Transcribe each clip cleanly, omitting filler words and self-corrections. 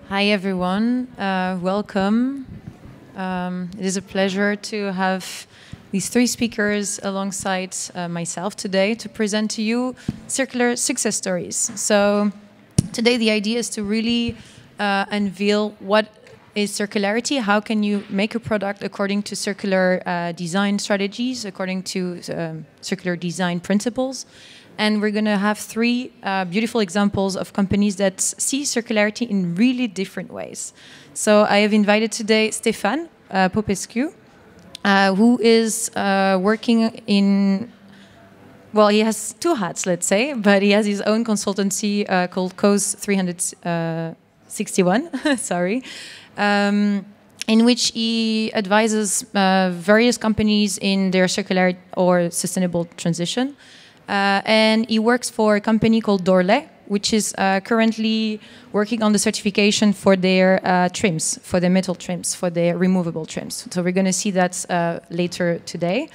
Hi everyone, welcome. It is a pleasure to have these three speakers alongside myself today to present to you circular success stories. So today the idea is to really unveil what is circularity, how can you make a product according to circular design strategies, according to circular design principles. And we're going to have three beautiful examples of companies that see circularity in really different ways. So I have invited today Stéphane Popescu, who is working in, well, he has two hats, let's say, but he has his own consultancy called COS 361, sorry, in which he advises various companies in their circular or sustainable transition. And he works for a company called Dorlet, which is currently working on the certification for their trims, for their metal trims, for their removable trims. So we're going to see that later today.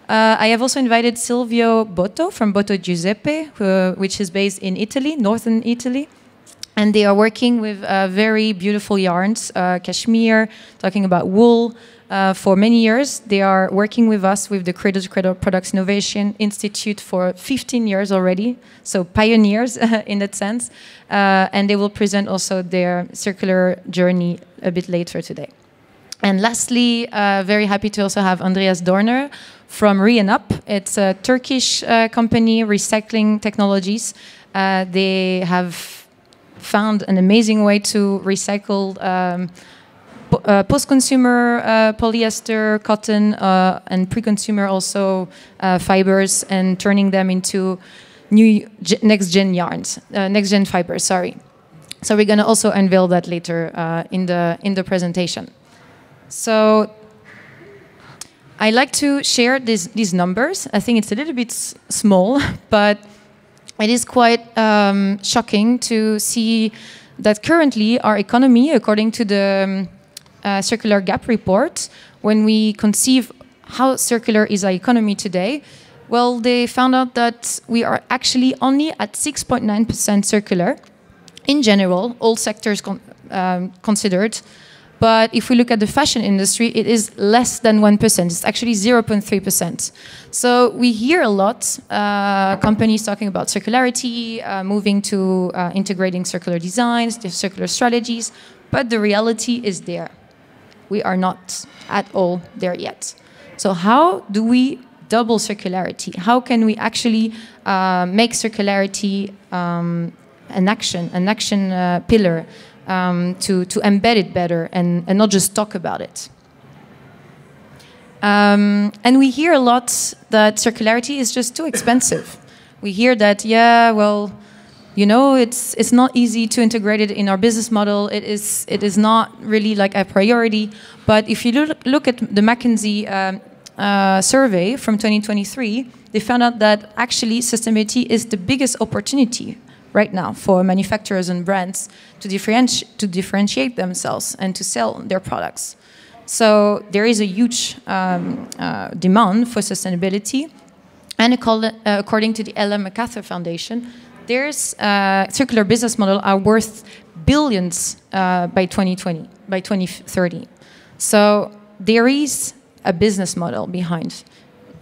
I have also invited Silvio Botto from Botto Giuseppe, which is based in Italy, northern Italy. And they are working with very beautiful yarns, cashmere, talking about wool. For many years, they are working with us with the Cradle to Cradle Products Innovation Institute for 15 years already, so pioneers in that sense. And they will present also their circular journey a bit later today. And lastly, very happy to also have Andreas Dorner from Re&Up. It's a Turkish company, recycling technologies. They have found an amazing way to recycle post-consumer polyester, cotton, and pre-consumer also fibers, and turning them into new next-gen yarns, next-gen fibers. Sorry. So we're going to also unveil that later in the presentation. So I like to share these numbers. I think it's a little bit small, but it is quite shocking to see that currently our economy, according to the Circular Gap report, when we conceive how circular is our economy today, well, they found out that we are actually only at 6.9% circular in general, all sectors considered. But if we look at the fashion industry, it is less than 1%. It's actually 0.3%. So we hear a lot companies talking about circularity, moving to integrating circular designs, circular strategies, but the reality is there. We are not at all there yet. So how do we double circularity? How can we actually make circularity an action pillar? To embed it better and not just talk about it. And we hear a lot that circularity is just too expensive. We hear that, yeah, well, you know, it's not easy to integrate it in our business model. It is not really like a priority. But if you look at the McKinsey survey from 2023, they found out that actually sustainability is the biggest opportunity right now for manufacturers and brands to differentiate themselves and to sell their products. So there is a huge demand for sustainability. And according to the Ellen MacArthur Foundation, there's circular business models are worth billions by 2030. So there is a business model behind.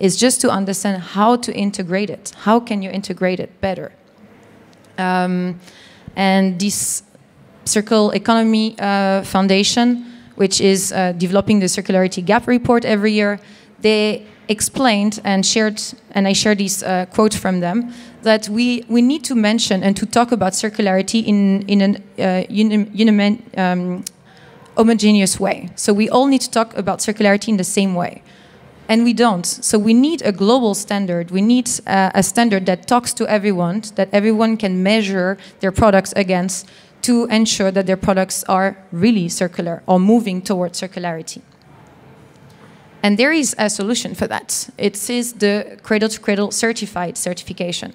It's just to understand how to integrate it. How can you integrate it better? And this Circle Economy Foundation, which is developing the Circularity Gap report every year, they explained and shared, and I shared this quote from them, that we need to mention and to talk about circularity in an homogeneous way. So we all need to talk about circularity in the same way. And we don't. So we need a global standard. We need a standard that talks to everyone, that everyone can measure their products against to ensure that their products are really circular or moving towards circularity. And there is a solution for that. It is the Cradle to Cradle certified certification.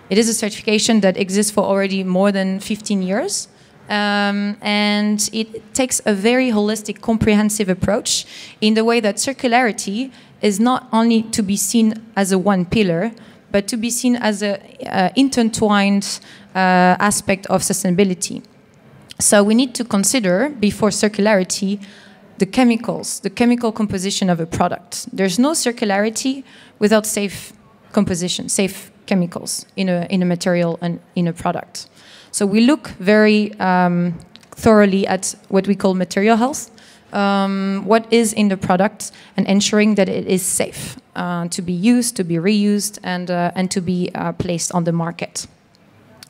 It is a certification that exists for already more than 15 years. And it takes a very holistic, comprehensive approach in the way that circularity is not only to be seen as a one pillar, but to be seen as an intertwined aspect of sustainability. So we need to consider, before circularity, the chemicals, the chemical composition of a product. There's no circularity without safe composition, safe chemicals in a material and in a product. So we look very thoroughly at what we call material health, what is in the product, and ensuring that it is safe to be used, to be reused, and to be placed on the market.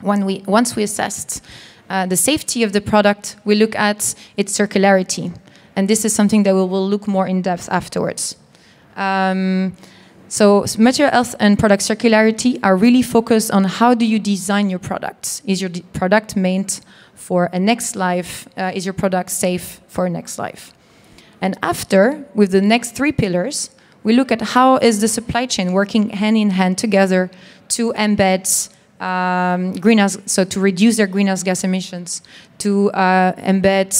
Once we assessed the safety of the product, we look at its circularity. And this is something that we will look more in depth afterwards. So material health and product circularity are really focused on how do you design your products. Is your product made for a next life? Is your product safe for a next life? And after, with the next 3 pillars, we look at how is the supply chain working hand in hand together to embed to reduce their greenhouse gas emissions, to embed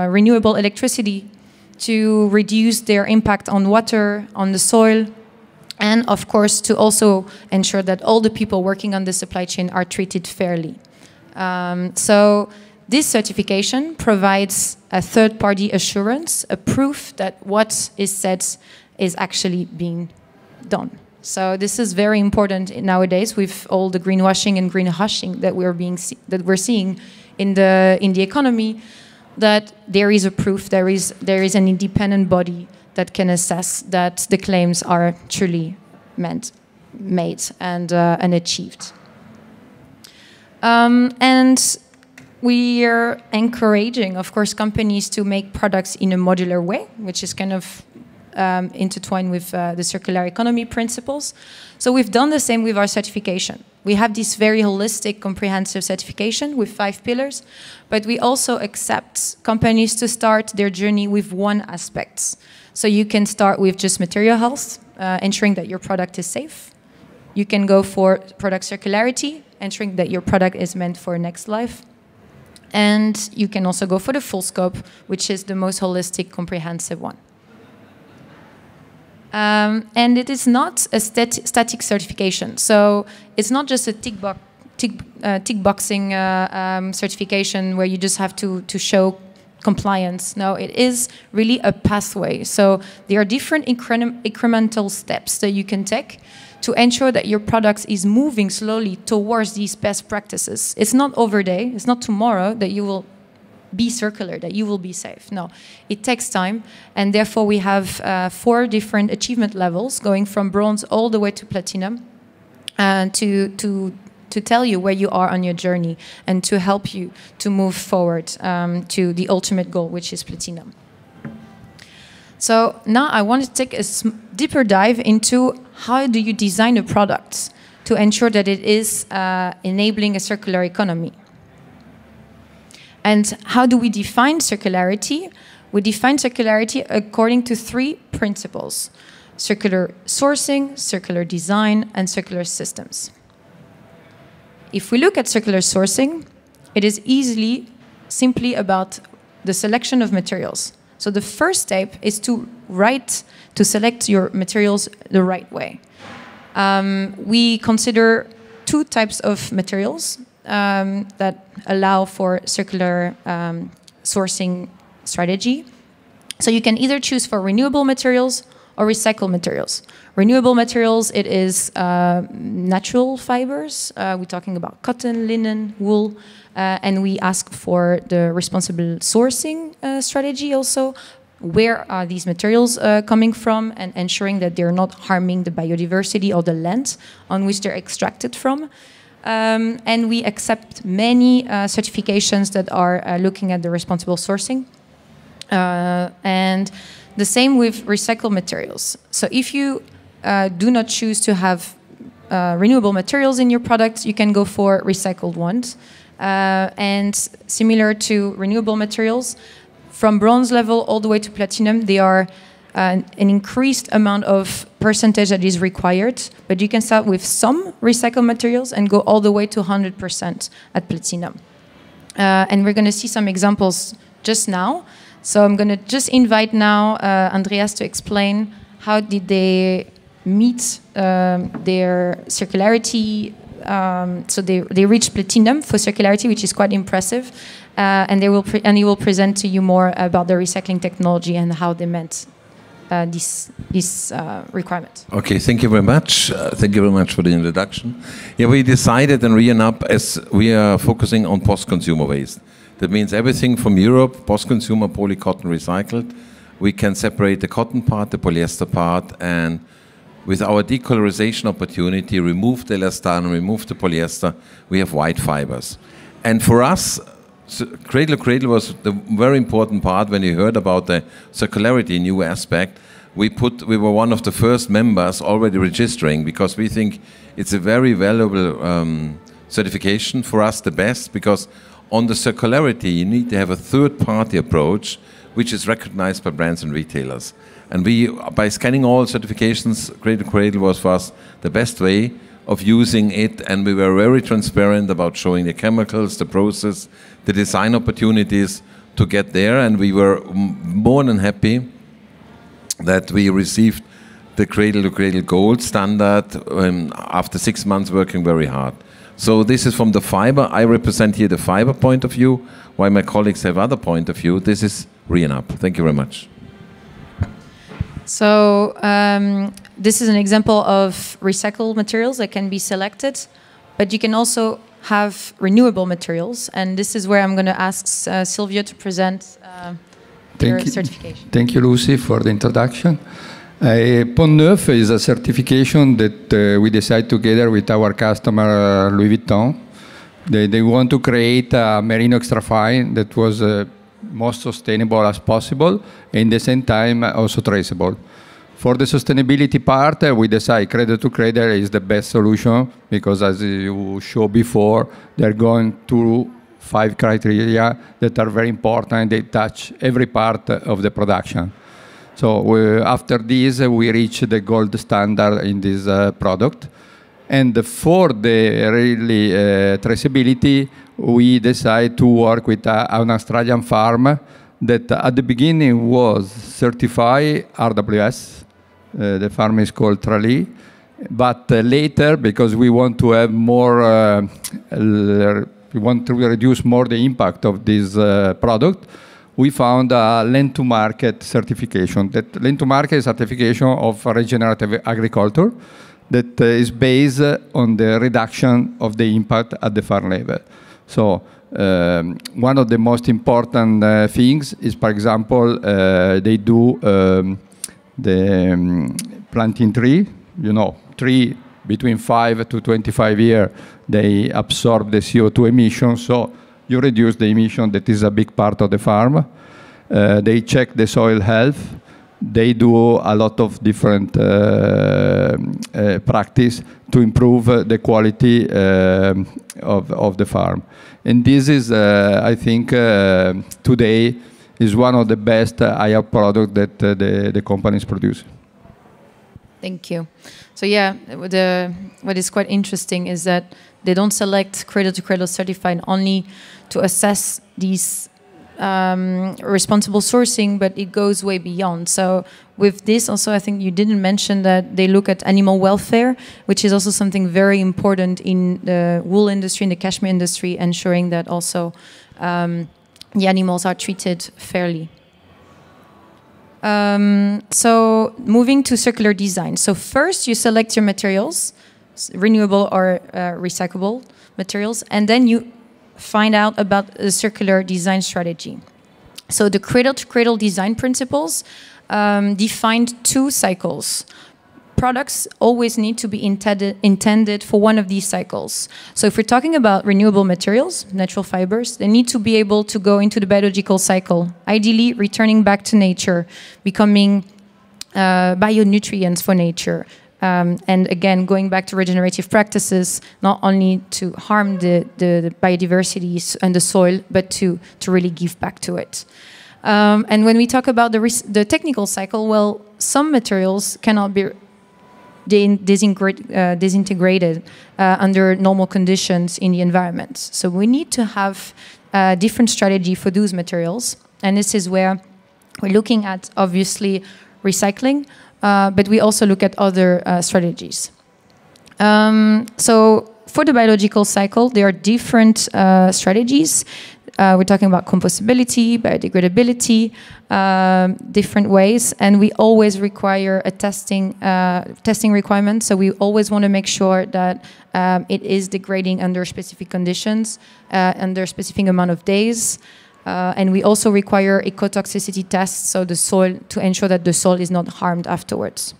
renewable electricity, to reduce their impact on water, on the soil, and of course to also ensure that all the people working on the supply chain are treated fairly. So this certification provides a third-party assurance, a proof that what is said is actually being done. So this is very important nowadays with all the greenwashing and greenwashing that we're seeing in the economy. That there is a proof, there is an independent body that can assess that the claims are truly made and achieved. And we are encouraging, of course, companies to make products in a modular way, which is kind of intertwined with the circular economy principles. So we've done the same with our certification. We have this very holistic, comprehensive certification with 5 pillars, but we also accept companies to start their journey with one aspect. So you can start with just material health, ensuring that your product is safe. You can go for product circularity, ensuring that your product is meant for next life. And you can also go for the full scope, which is the most holistic, comprehensive one. And it is not a static certification. So it's not just a tick boxing certification where you just have to show compliance. No, it is really a pathway. So there are different incremental steps that you can take to ensure that your product is moving slowly towards these best practices. It's not overday, it's not tomorrow that you will be circular, that you will be safe. No, it takes time, and therefore we have 4 different achievement levels going from bronze all the way to platinum to tell you where you are on your journey and to help you to move forward to the ultimate goal, which is platinum. So now I want to take a deeper dive into how do you design a product to ensure that it is enabling a circular economy. And how do we define circularity? We define circularity according to 3 principles: circular sourcing, circular design, and circular systems. If we look at circular sourcing, it is simply about the selection of materials. So the first step is to select your materials the right way. We consider 2 types of materials that allow for circular sourcing strategy. So you can either choose for renewable materials or recycled materials. Renewable materials, it is natural fibers. We're talking about cotton, linen, wool, and we ask for the responsible sourcing strategy also. Where are these materials coming from, and ensuring that they're not harming the biodiversity or the land on which they're extracted from. And we accept many certifications that are looking at the responsible sourcing. And the same with recycled materials. So if you do not choose to have renewable materials in your products, you can go for recycled ones. And similar to renewable materials, from bronze level all the way to platinum, they are an increased amount of percentage that is required, but you can start with some recycled materials and go all the way to 100% at platinum. And we're going to see some examples just now. So I'm going to just invite now Andreas to explain how did they meet their circularity so they reached platinum for circularity, which is quite impressive. And he will present to you more about the recycling technology and how they met this requirement. Okay, thank you very much. Thank you very much for the introduction. Yeah, we decided in ReUp as we are focusing on post-consumer waste. That means everything from Europe, post-consumer poly-cotton recycled. We can separate the cotton part, the polyester part, and with our decolorization opportunity, remove the elastane, remove the polyester, we have white fibers. And for us, Cradle to Cradle was the very important part when you heard about the circularity new aspect. We were one of the first members already registering because we think it's a very valuable certification, for us the best, because on the circularity you need to have a third-party approach which is recognized by brands and retailers. And we, by scanning all certifications, Cradle to Cradle was for us the best way of using it, and we were very transparent about showing the chemicals, the process, the design opportunities to get there, and we were more than happy that we received the Cradle to Cradle Gold standard after 6 months working very hard. So this is from the fiber. I represent here the fiber point of view, while my colleagues have other point of view. This is ReUp. Thank you very much. So this is an example of recycled materials that can be selected, but you can also have renewable materials, and this is where I'm going to ask Silvio to present your certification. Thank you, Lucy, for the introduction. Pont Neuf is a certification that we decided together with our customer Louis Vuitton. They want to create a merino extra fine that was most sustainable as possible, and at the same time also traceable. For the sustainability part, we decide Cradle to Cradle is the best solution because, as you showed before, they're going through 5 criteria that are very important. They touch every part of the production. So after this, we reach the gold standard in this product. And for the really traceability, we decided to work with an Australian farm that at the beginning was certified RWS. The farm is called Tralee. But later, because we want to have more, we want to reduce more the impact of this product, we found a land-to-market certification. That land-to-market certification of regenerative agriculture that is based on the reduction of the impact at the farm level. So one of the most important things is, for example, they do the planting tree. You know, tree between 5 to 25 years, they absorb the CO2 emissions, so you reduce the emission. That is a big part of the farm. They check the soil health. They do a lot of different practice to improve the quality of the farm. And this is, I think, today is one of the best IR products that the companies produce. Thank you. So yeah, what is quite interesting is that they don't select Cradle to Cradle certified only to assess these responsible sourcing, but it goes way beyond. So with this also, I think you didn't mention that they look at animal welfare, which is also something very important in the wool industry, in the cashmere industry, ensuring that also the animals are treated fairly. So moving to circular design. So first you select your materials, renewable or recyclable materials, and then you find out about the circular design strategy. So the cradle-to-cradle design principles defined 2 cycles. Products always need to be intended for one of these cycles. So if we're talking about renewable materials, natural fibers, they need to be able to go into the biological cycle, ideally returning back to nature, becoming bionutrients for nature. And again, going back to regenerative practices, not only to harm the biodiversity and the soil, but to really give back to it. And when we talk about the technical cycle, well, some materials cannot be disintegrated under normal conditions in the environment. So we need to have a different strategy for those materials. And this is where we're looking at, obviously, recycling, but we also look at other strategies. So for the biological cycle, there are different strategies. We're talking about compostability, biodegradability, different ways, and we always require a testing requirement. So we always want to make sure that it is degrading under specific conditions, under a specific amount of days. And we also require ecotoxicity tests, so the soil, to ensure that the soil is not harmed afterwards.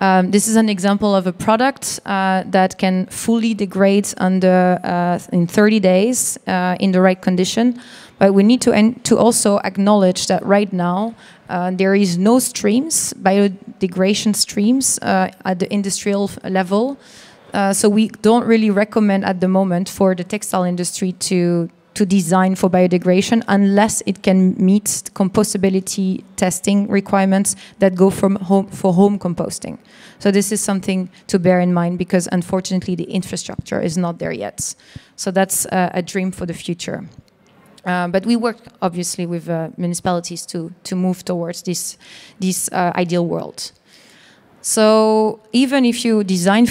This is an example of a product that can fully degrade in 30 days in the right condition. But we need to also acknowledge that right now there is no streams, biodegradation streams at the industrial level. So we don't really recommend at the moment for the textile industry to design for biodegradation unless it can meet compostability testing requirements that go for home composting. So this is something to bear in mind because unfortunately the infrastructure is not there yet. So that's a dream for the future. But we work obviously with municipalities to move towards this ideal world. So even if you design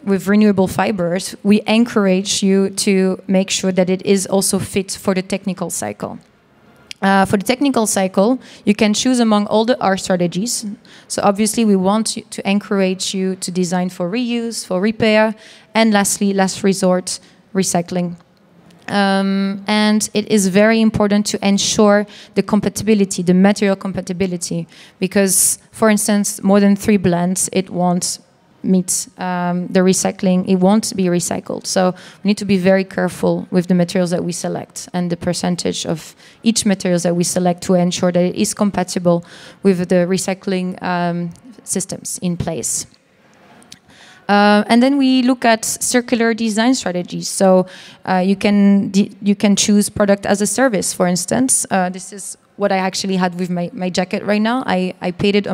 with renewable fibers, we encourage you to make sure that it is also fit for the technical cycle. For the technical cycle, you can choose among all the R strategies. So obviously we want to encourage you to design for reuse, for repair, and lastly, last resort, recycling. And it is very important to ensure the compatibility, the material compatibility, because, for instance, more than 3 blends, it won't meet the recycling, it won't be recycled. So we need to be very careful with the materials that we select and the percentage of each materials that we select to ensure that it is compatible with the recycling systems in place. And then we look at circular design strategies. So you can choose product as a service, for instance. This is what I actually had with my jacket right now. I paid it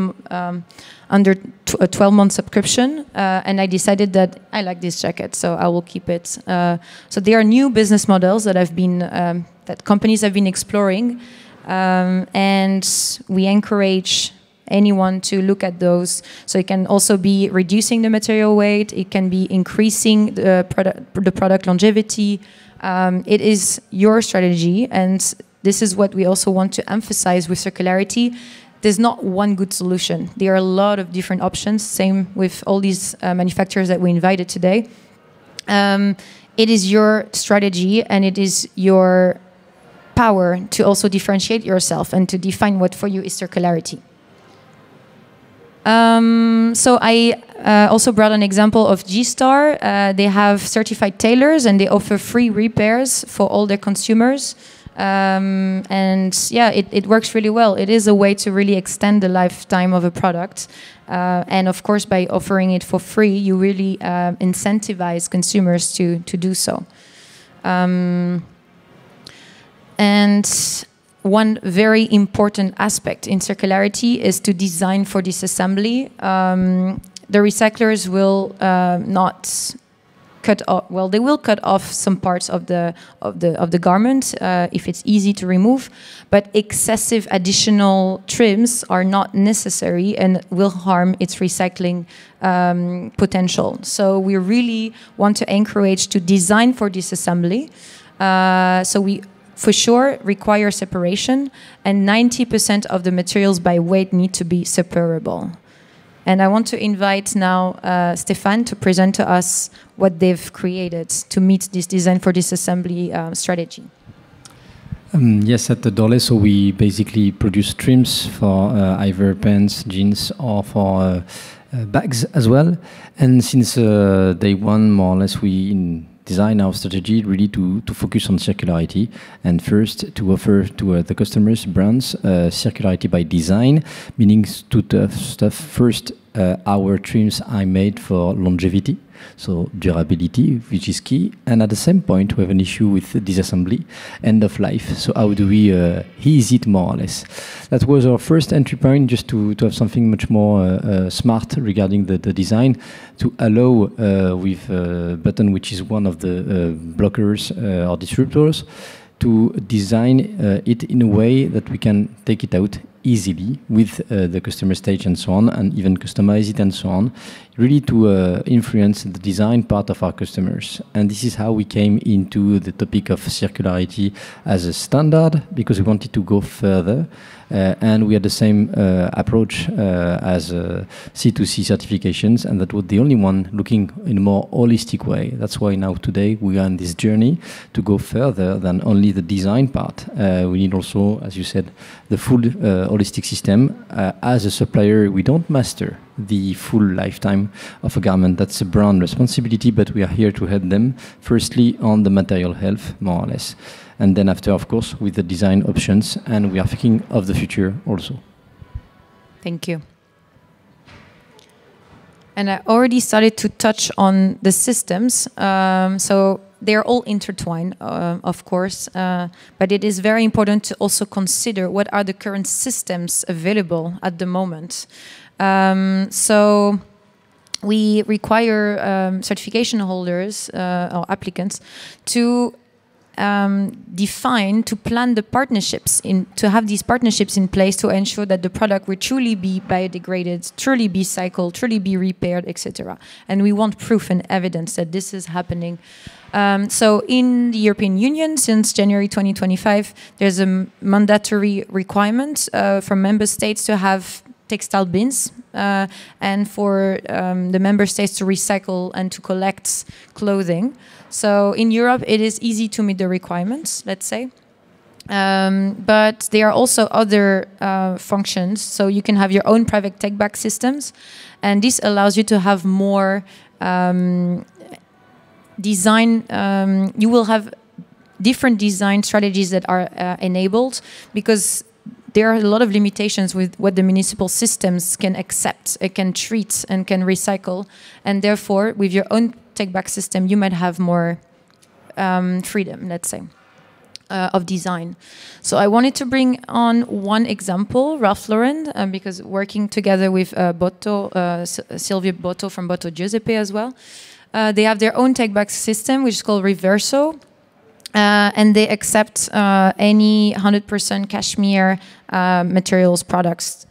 under a 12-month subscription, and I decided that I like this jacket, so I will keep it. So there are new business models that that companies have been exploring, and we encourage anyone to look at those. So it can also be reducing the material weight. It can be increasing the product longevity. It is your strategy, and this is what we also want to emphasize with circularity. There's not one good solution. There are a lot of different options, same with all these manufacturers that we invited today. It is your strategy and it is your power to also differentiate yourself and to define what for you is circularity. So I also brought an example of G-Star. They have certified tailors and they offer free repairs for all their consumers. And yeah, it works really well. It is a way to really extend the lifetime of a product. And of course, by offering it for free, you really incentivize consumers to do so. And one very important aspect in circularity is to design for disassembly. The recyclers will not cut off. Well, they will cut off some parts of the garment if it's easy to remove, but excessive additional trims are not necessary and will harm its recycling potential. So we really want to encourage to design for disassembly. So we, for sure, require separation, and 90% of the materials by weight need to be separable. And I want to invite now Stéphane to present to us what they've created to meet this design for disassembly strategy. Yes, at the Dorley, so we basically produce trims for either pants, jeans, or for bags as well. And since day one, more or less, we design our strategy really to focus on circularity, and first to offer to the customers, brands, circularity by design, meaning to stuff first. Our trims are made for longevity, so durability, which is key, and at the same point we have an issue with disassembly, end of life. So how do we ease it more or less? That was our first entry point, just to have something much more smart regarding the design, to allow with button, which is one of the blockers or disruptors, to design it in a way that we can take it out easily with the customer stage and so on, and even customize it and so on, really to influence the design part of our customers. And this is how we came into the topic of circularity as a standard, because we wanted to go further. And we had the same approach as C2C certifications, and that was the only one looking in a more holistic way. That's why now today we are on this journey to go further than only the design part. We need also, as you said, the full holistic system. As a supplier, we don't master the full lifetime of a garment. That's a brand responsibility, but we are here to help them, firstly on the material health, more or less. And then after, of course, with the design options, and we are thinking of the future also. Thank you. And I already started to touch on the systems. So they're all intertwined, of course, but it is very important to also consider what are the current systems available at the moment. So we require certification holders or applicants to define, to plan the partnerships, to have these partnerships in place to ensure that the product will truly be biodegraded, truly be cycled, truly be repaired, etc. And we want proof and evidence that this is happening. So in the European Union, since January 2025, there's a mandatory requirement for member states to have textile bins and for the member states to recycle and to collect clothing. So in Europe, it is easy to meet the requirements, let's say. But there are also other functions. So you can have your own private take-back systems. And this allows you to have more design. You will have different design strategies that are enabled, because there are a lot of limitations with what the municipal systems can accept, can treat, and can recycle. And therefore, with your own take-back system, you might have more freedom, let's say, of design. So I wanted to bring on one example, Ralph Lauren, because working together with Botto, Silvio Botto from Botto Giuseppe as well. They have their own take-back system, which is called Reverso. And they accept any 100% cashmere materials products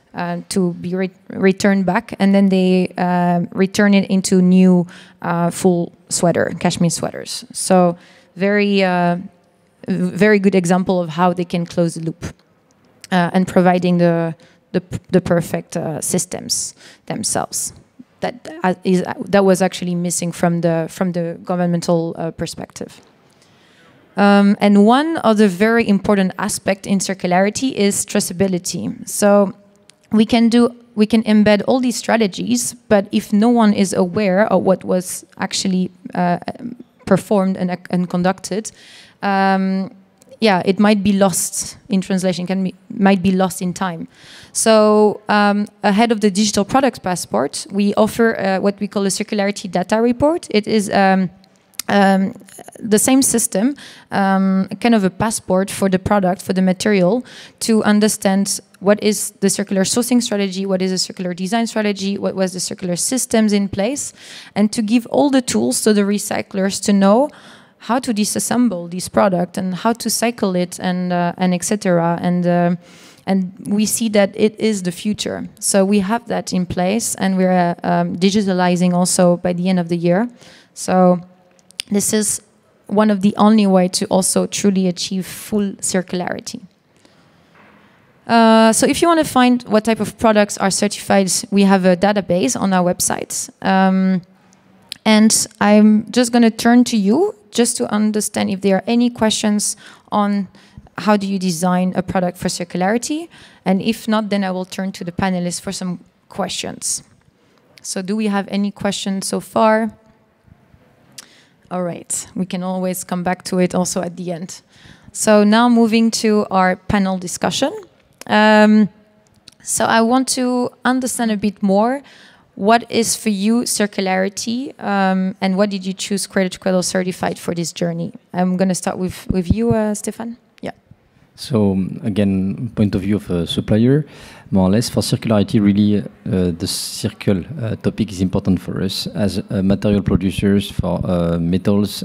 to be returned back, and then they return it into new full sweater, cashmere sweaters. So very good example of how they can close the loop and providing the perfect systems themselves. That was actually missing from the governmental perspective. And one other very important aspect in circularity is traceability. So we can embed all these strategies, but if no one is aware of what was actually performed and conducted, it might be lost in translation, might be lost in time. So ahead of the digital product passport, we offer what we call a circularity data report. It is the same system, kind of a passport for the product, for the material, to understand what is the circular sourcing strategy, what is the circular design strategy, what was the circular systems in place, and to give all the tools to the recyclers to know how to disassemble this product and how to cycle it and etc. And we see that it is the future. So we have that in place, and we're digitalizing also by the end of the year. So this is one of the only way to also truly achieve full circularity. So if you want to find what type of products are certified, we have a database on our website. And I'm just going to turn to you just to understand if there are any questions on how do you design a product for circularity. And if not, then I will turn to the panelists for some questions. So do we have any questions so far? All right, we can always come back to it also at the end. So now moving to our panel discussion. So I want to understand a bit more what is for you circularity, and what did you choose Cradle to Cradle certified for this journey? I'm going to start with you, Stefan. Yeah. So again, point of view of a supplier, more or less for circularity, really the circle topic is important for us as material producers for metals.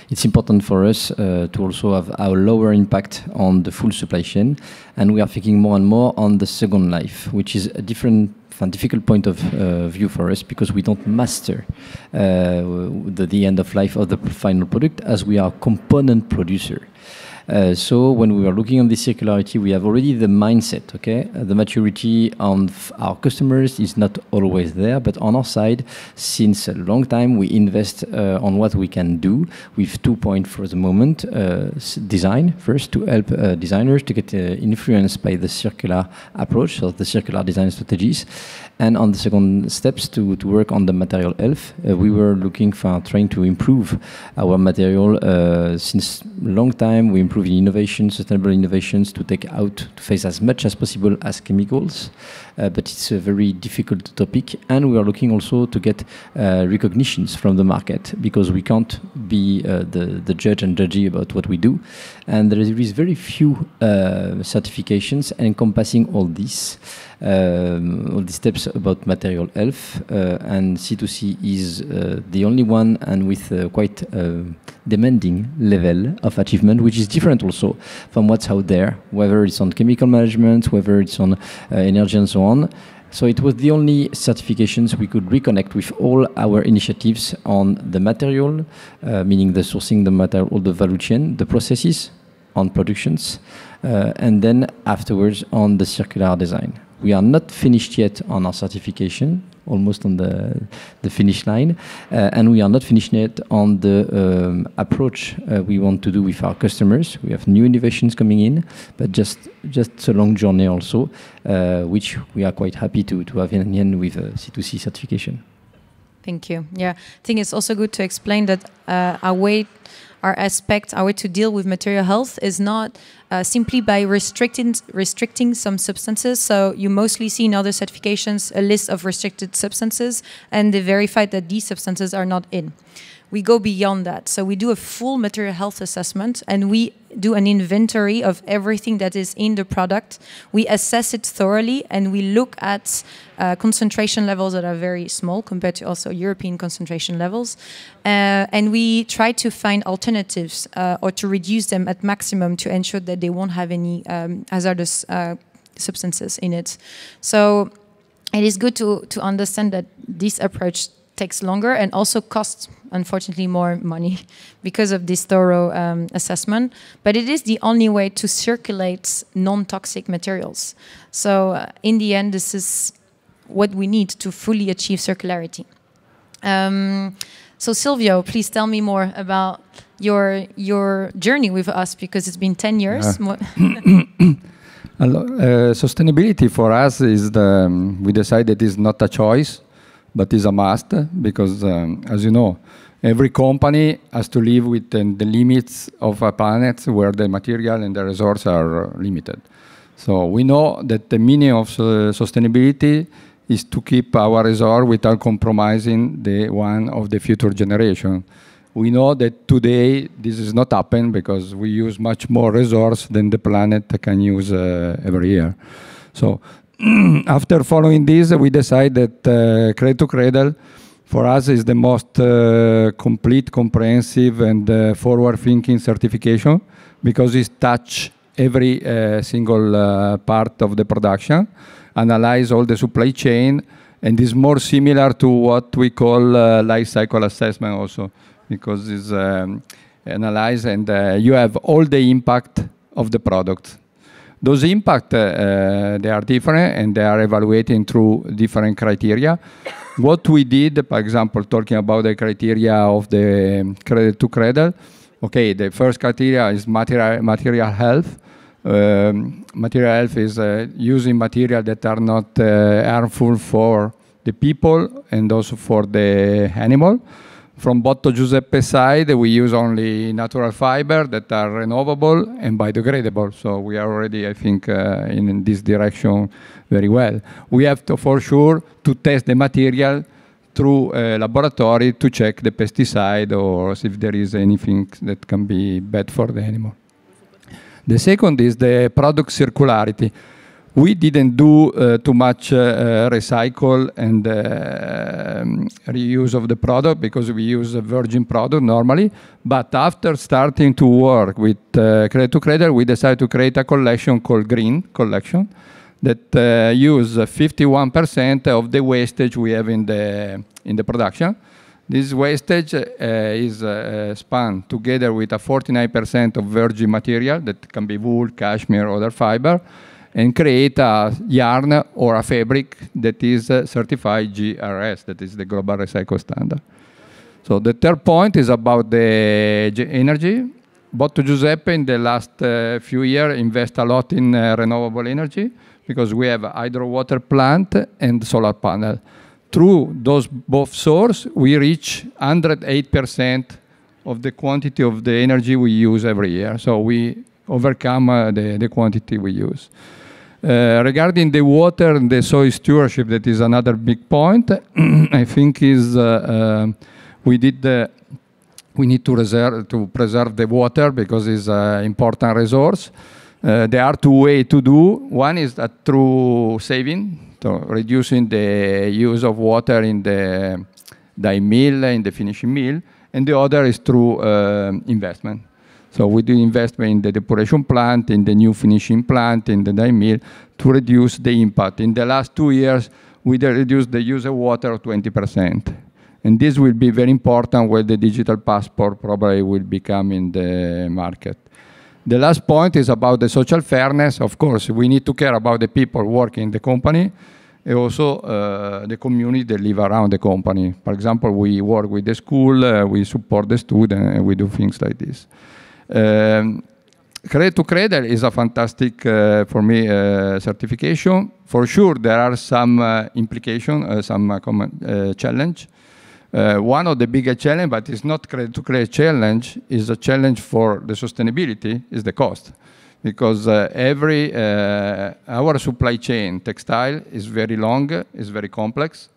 It's important for us to also have our lower impact on the full supply chain, and we are thinking more and more on the second life, which is a difficult point of view for us because we don't master the end of life of the final product as we are component producer. So when we are looking on the circularity, we have already the mindset, okay? The maturity on our customers is not always there, but on our side, since a long time, we invest on what we can do with 2 points for the moment. Design, first, to help designers to get influenced by the circular approach, so the circular design strategies. And on the second steps, to work on the material health. We were looking for trying to improve our material since a long time. We improve in innovation, sustainable innovations to take out, to face as much as possible as chemicals. But it's a very difficult topic. And we are looking also to get recognitions from the market because we can't be the judge and judgy about what we do. And there is very few certifications encompassing all these steps about material health, and C2C is the only one, and with quite demanding level of achievement, which is different also from what's out there, whether it's on chemical management, whether it's on energy and so on. So it was the only certifications we could reconnect with all our initiatives on the material, meaning the sourcing, the material, all the value chain, the processes on productions, and then afterwards on the circular design. We are not finished yet on our certification, almost on the finish line, and we are not finished yet on the approach we want to do with our customers. We have new innovations coming in, but just a long journey also, which we are quite happy to have in the end with C2C certification. Thank you. Yeah, I think it's also good to explain that our way to deal with material health is not simply by restricting some substances. So you mostly see in other certifications a list of restricted substances, and they verify that these substances are not in. We go beyond that. So we do a full material health assessment, and we do an inventory of everything that is in the product. We assess it thoroughly, and we look at concentration levels that are very small compared to also European concentration levels. And we try to find alternatives or to reduce them at maximum to ensure that they won't have any hazardous substances in it. So it is good to understand that this approach takes longer and also costs, unfortunately, more money because of this thorough assessment. But it is the only way to circulate non-toxic materials. So in the end, this is what we need to fully achieve circularity. So Silvio, please tell me more about your journey with us, because it's been 10 years. Sustainability for us is we decided is not a choice, but is a must, because as you know, every company has to live within the limits of a planet where the material and the resources are limited. So we know that the meaning of sustainability is to keep our resource without compromising the one of the future generation. We know that today this is not happen because we use much more resource than the planet can use every year. So after following this, we decided that Cradle to Cradle for us is the most complete, comprehensive, and forward-thinking certification, because it touches every single part of the production, analyze all the supply chain, and is more similar to what we call life cycle assessment also, because it's analyzed and you have all the impact of the product. Those impacts, they are different, and they are evaluated through different criteria. What we did, for example, talking about the criteria of the Cradle to Cradle, okay, the first criteria is material health. Material health is using materials that are not harmful for the people and also for the animal. From Botto Giuseppe side, we use only natural fiber that are renewable and biodegradable. So we are already, I think, in this direction very well. We have to, for sure, to test the material through a laboratory to check the pesticide or if there is anything that can be bad for the animal. The second is the product circularity. We didn't do too much recycle and reuse of the product because we use a virgin product normally. But after starting to work with Credit to Credit, we decided to create a collection called Green Collection that use 51% of the wastage we have in the production. This wastage is spun together with a 49% of virgin material that can be wool, cashmere, other fiber, and create a yarn or a fabric that is certified GRS, that is the Global Recycle Standard. So the third point is about the energy. Botto Giuseppe in the last few years invest a lot in renewable energy because we have a hydro water plant and solar panel. Through those both sources, we reach 108% of the quantity of the energy we use every year. So we overcome the quantity we use. Regarding the water and the soil stewardship, that is another big point. I think is we need to preserve the water because it's an important resource. There are two ways to do. One is that through saving, so reducing the use of water in the dye mill, in the finishing mill, and the other is through investment. So we do investment in the depuration plant, in the new finishing plant, in the dye mill to reduce the impact. In the last 2 years, we reduced the use of water of 20%. And this will be very important when the digital passport probably will become in the market. The last point is about the social fairness. Of course, we need to care about the people working in the company and also the community that live around the company. For example, we work with the school, we support the student, and we do things like this. Credit to Credit is a fantastic, for me, certification. For sure, there are some implications, some challenge. One of the bigger challenge, but it's not Credit to Credit challenge, is a challenge for the sustainability, is the cost. Because our supply chain, textile, is very long, is very complex.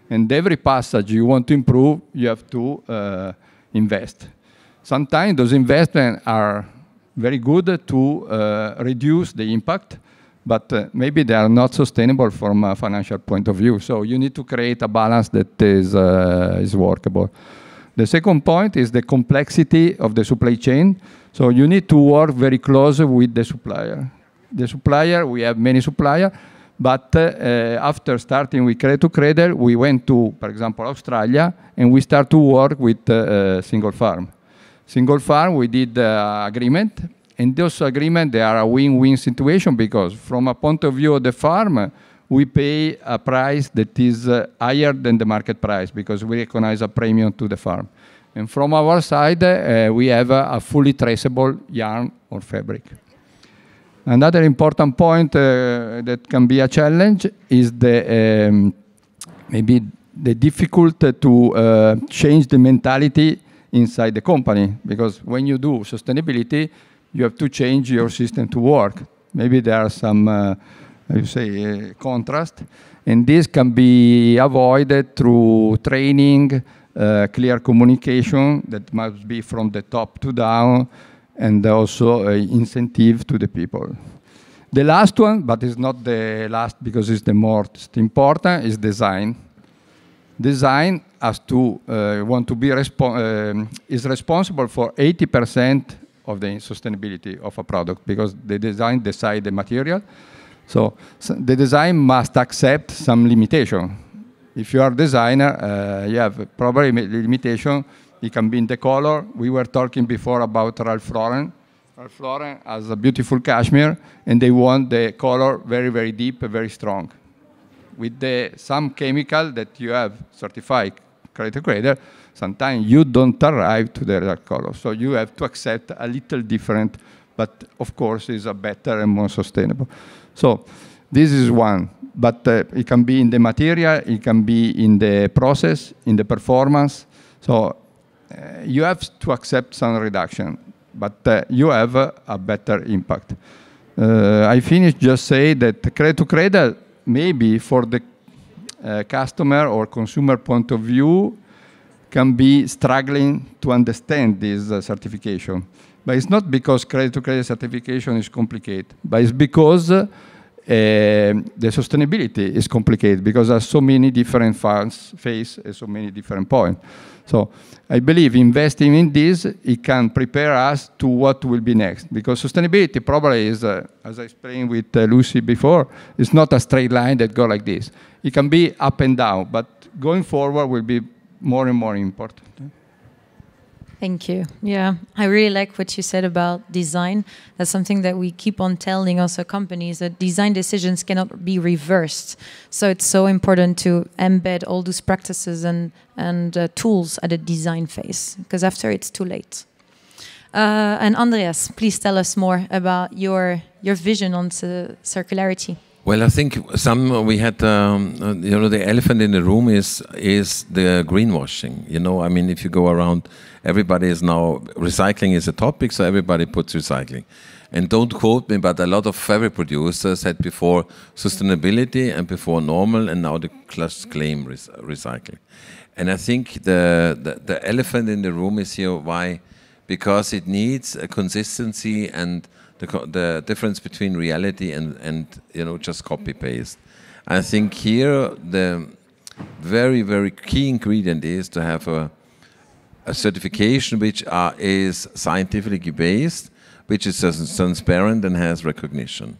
And every passage you want to improve, you have to invest. Sometimes those investments are very good to reduce the impact, but maybe they are not sustainable from a financial point of view. So you need to create a balance that is workable. The second point is the complexity of the supply chain. So you need to work very close with the supplier. The supplier, we have many suppliers, but after starting with Credit to Credit, we went to, for example, Australia, and we start to work with single farm. Single farm, we did agreement, and those agreements, they are a win-win situation because from a point of view of the farm, we pay a price that is higher than the market price because we recognize a premium to the farm. And from our side, we have a fully traceable yarn or fabric. Another important point that can be a challenge is the maybe the difficulty to change the mentality inside the company, because when you do sustainability, you have to change your system to work. Maybe there are some, contrast, and this can be avoided through training, clear communication that must be from the top to down, and also incentive to the people. The last one, but it's not the last because it's the most important, is design. Design has to want to be is responsible for 80% of the sustainability of a product because the design decide the material. So the design must accept some limitation. If you are a designer, you have probably limitation. It can be in the color. We were talking before about Ralph Lauren. Ralph Lauren has a beautiful cashmere, and they want the color very, very deep, very strong. With some chemical that you have certified Credit to Credit, sometimes you don't arrive to the right color. So you have to accept a little different, but of course is a better and more sustainable. So this is one, but it can be in the material, it can be in the process, in the performance. So you have to accept some reduction, but you have a better impact. I finished just say that Credit to Credit maybe for the customer or consumer point of view can be struggling to understand this certification But it's not because credit-to-credit certification is complicated, but it's because the sustainability is complicated because there are so many different phases and so many different points. So I believe investing in this, it can prepare us to what will be next. Because sustainability probably is, as I explained with Lucy before, it's not a straight line that goes like this. It can be up and down, but going forward will be more and more important. Thank you. Yeah, I really like what you said about design. That's something that we keep on telling also companies, that design decisions cannot be reversed. So it's so important to embed all those practices and tools at the design phase, because after it's too late. And Andreas, please tell us more about your vision on circularity. Well, I think we had, the elephant in the room is the greenwashing. I mean, if you go around, everybody is now, recycling is a topic, so everybody puts recycling. And don't quote me, but a lot of fabric producers had before sustainability and before normal, and now they just claim recycling. And I think the elephant in the room is here. Why? Because it needs a consistency and the difference between reality and just copy paste. I think here the very, very key ingredient is to have a certification which is scientifically based, which is transparent and has recognition.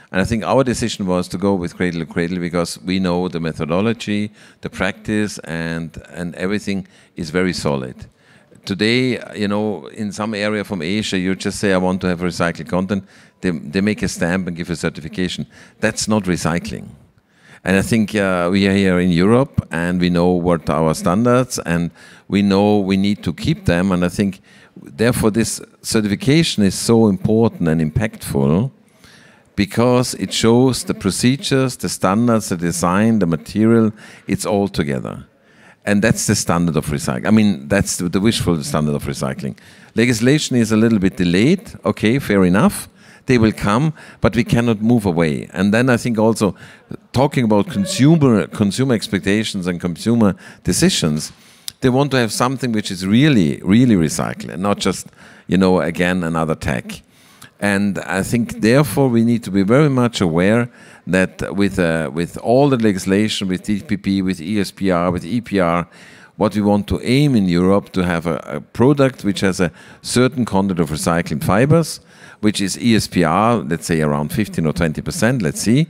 And I think our decision was to go with cradle to cradle because we know the methodology, the practice, and everything is very solid. Today, in some area from Asia, you just say, I want to have recycled content. They make a stamp and give a certification. That's not recycling. And I think we are here in Europe, and we know what our standards, and we know we need to keep them. And I think, therefore, this certification is so important and impactful because it shows the procedures, the standards, the design, the material, it's all together. And that's the standard of recycling. I mean, that's the wishful standard of recycling. Legislation is a little bit delayed. Okay, fair enough. They will come, but we cannot move away. And then I think also talking about consumer expectations and consumer decisions, they want to have something which is really, really recycled and not just, again, another tag. And I think, therefore, we need to be very much aware that with all the legislation, with TPP, with ESPR, with EPR, what we want to aim in Europe to have a product which has a certain content of recycling fibers, which is ESPR, let's say around 15 or 20%, let's see,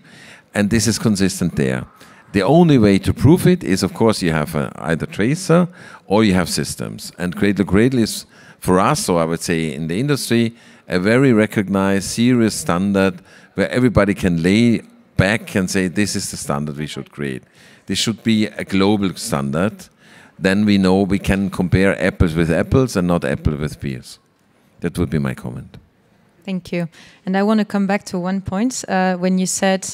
and this is consistent there. The only way to prove it is, of course, you have either tracer or you have systems. And cradle to cradle is, for us, or I would say in the industry, a very recognized, serious standard where everybody can lay back and say, this is the standard we should create. This should be a global standard. Then we know we can compare apples with apples and not apple with pears. That would be my comment. Thank you. And I want to come back to one point. When you said,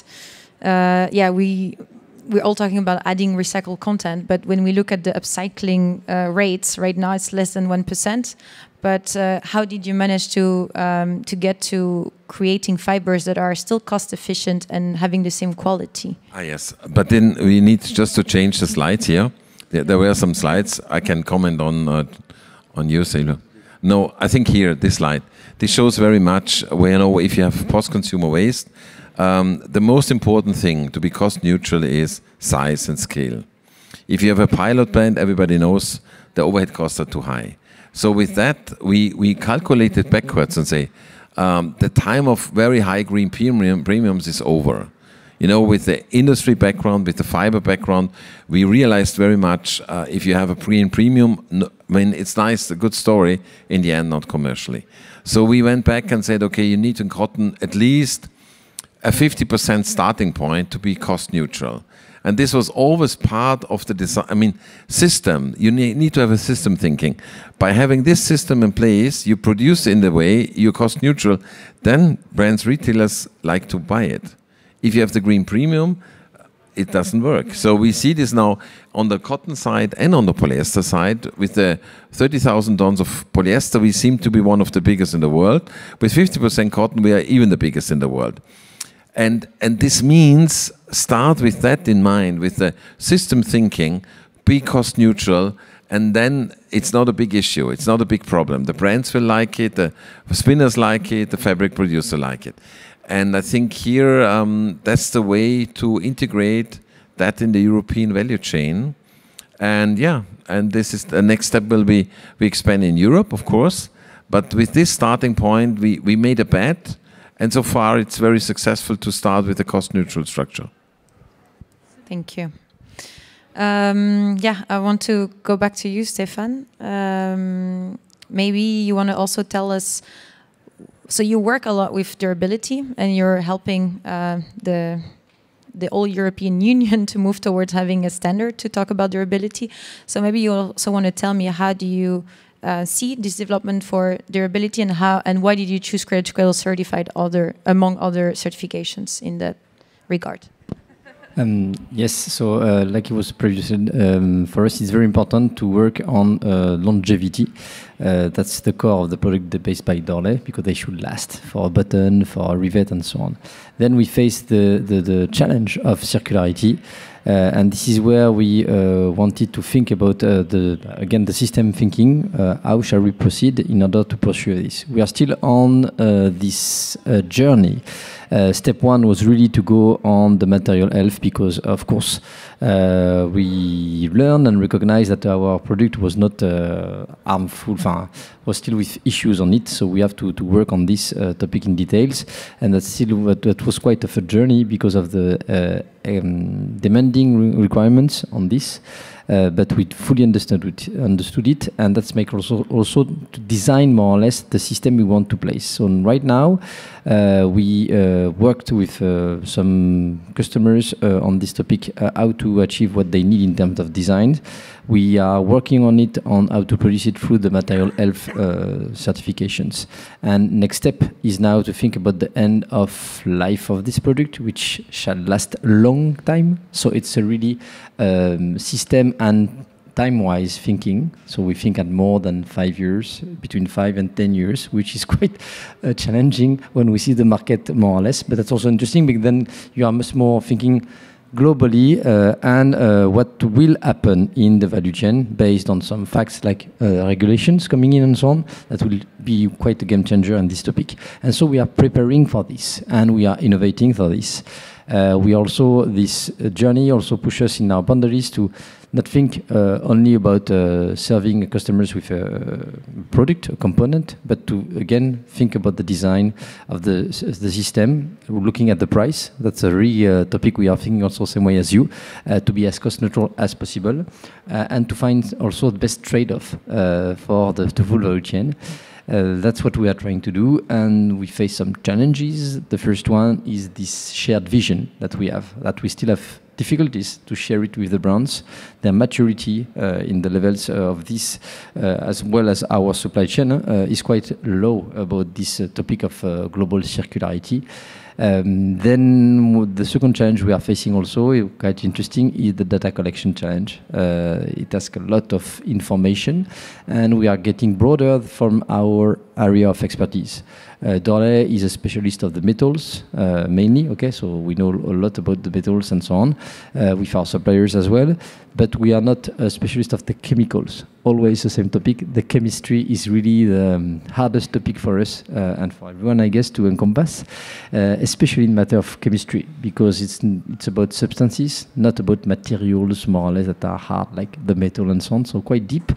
we're all talking about adding recycled content, but when we look at the upcycling rates, right now it's less than 1%. But how did you manage to get to creating fibers that are still cost efficient and having the same quality? Yes, but then we need just to change the slides here. There were some slides I can comment on you, Sailor. No, I think here, this slide, this shows very much where, if you have post-consumer waste, the most important thing to be cost neutral is size and scale. If you have a pilot plant, everybody knows the overhead costs are too high. So with that, we calculated backwards and say, the time of very high green premiums is over. With the industry background, with the fiber background, we realized very much if you have a green premium, I mean, it's nice, a good story, in the end, not commercially. So we went back and said, okay, you need in cotton at least a 50% starting point to be cost neutral. And this was always part of the design, system. You need to have a system thinking. By having this system in place, you produce in the way, you're cost neutral, then brands, retailers like to buy it. If you have the green premium, it doesn't work. So we see this now on the cotton side and on the polyester side. With the 30,000 tons of polyester, we seem to be one of the biggest in the world. With 50% cotton, we are even the biggest in the world. And this means start with that in mind, with the system thinking, be cost neutral, And then it's not a big issue. It's not a big problem. The brands will like it, the spinners like it, the fabric producer like it. And I think here that's the way to integrate that in the European value chain. And yeah, and this is the next step will be we expand in Europe, of course. But with this starting point, we made a bet. And so far, it's very successful to start with a cost-neutral structure. Thank you. Yeah, I want to go back to you, Stefan. Maybe you want to also tell us, so you work a lot with durability and you're helping the whole European Union to move towards having a standard to talk about durability. So maybe you also want to tell me, how do you see this development for durability, and why did you choose Cradle to Cradle certified among other certifications in that regard? Yes, so like it was previously, for us it's very important to work on longevity. That's the core of the product based by Dorley, because they should last for a button, for a rivet and so on. Then we face the challenge of circularity. And this is where we wanted to think about, again, the system thinking. How shall we proceed in order to pursue this? We are still on this journey. Step one was really to go on the material health, because, of course, we learned and recognized that our product was not harmful, was still with issues on it. So we have to work on this topic in details. And that's still that was quite of a journey because of the demanding requirements on this. But we fully understood it, and that's make also to design more or less the system we want to place. So right now, we worked with some customers on this topic, how to achieve what they need in terms of design. We are working on it, on how to produce it through the material health certifications. And next step is now to think about the end of life of this product, which shall last a long time. So it's a really system and time-wise thinking. So we think at more than 5 years, between 5 and 10 years, which is quite challenging when we see the market more or less. But that's also interesting, because then you are much more thinking globally and what will happen in the value chain based on some facts like regulations coming in and so on. That will be quite a game changer on this topic. And so we are preparing for this, and we are innovating for this. We also, this journey also pushes us in our boundaries to not think only about serving customers with a product, a component, but to again think about the design of the system. We're looking at the price. That's a real topic we are thinking also same way as you, to be as cost neutral as possible, and to find also the best trade-off for the full value chain. That's what we are trying to do, and we face some challenges. The first one is this shared vision that we have, that we still have difficulties to share it with the brands. Their maturity in the levels of this, as well as our supply chain, is quite low about this topic of global circularity. Then the second challenge we are facing also, quite interesting, is the data collection challenge. It asks a lot of information, and we are getting broader from our area of expertise. Dorley is a specialist of the metals, mainly, okay, so we know a lot about the metals and so on, with our suppliers as well, but we are not a specialist of the chemicals. Always the same topic. The chemistry is really the hardest topic for us and for everyone, I guess, to encompass, especially in matter of chemistry, because it's about substances, not about materials, more or less, that are hard, like the metal and so on, so quite deep,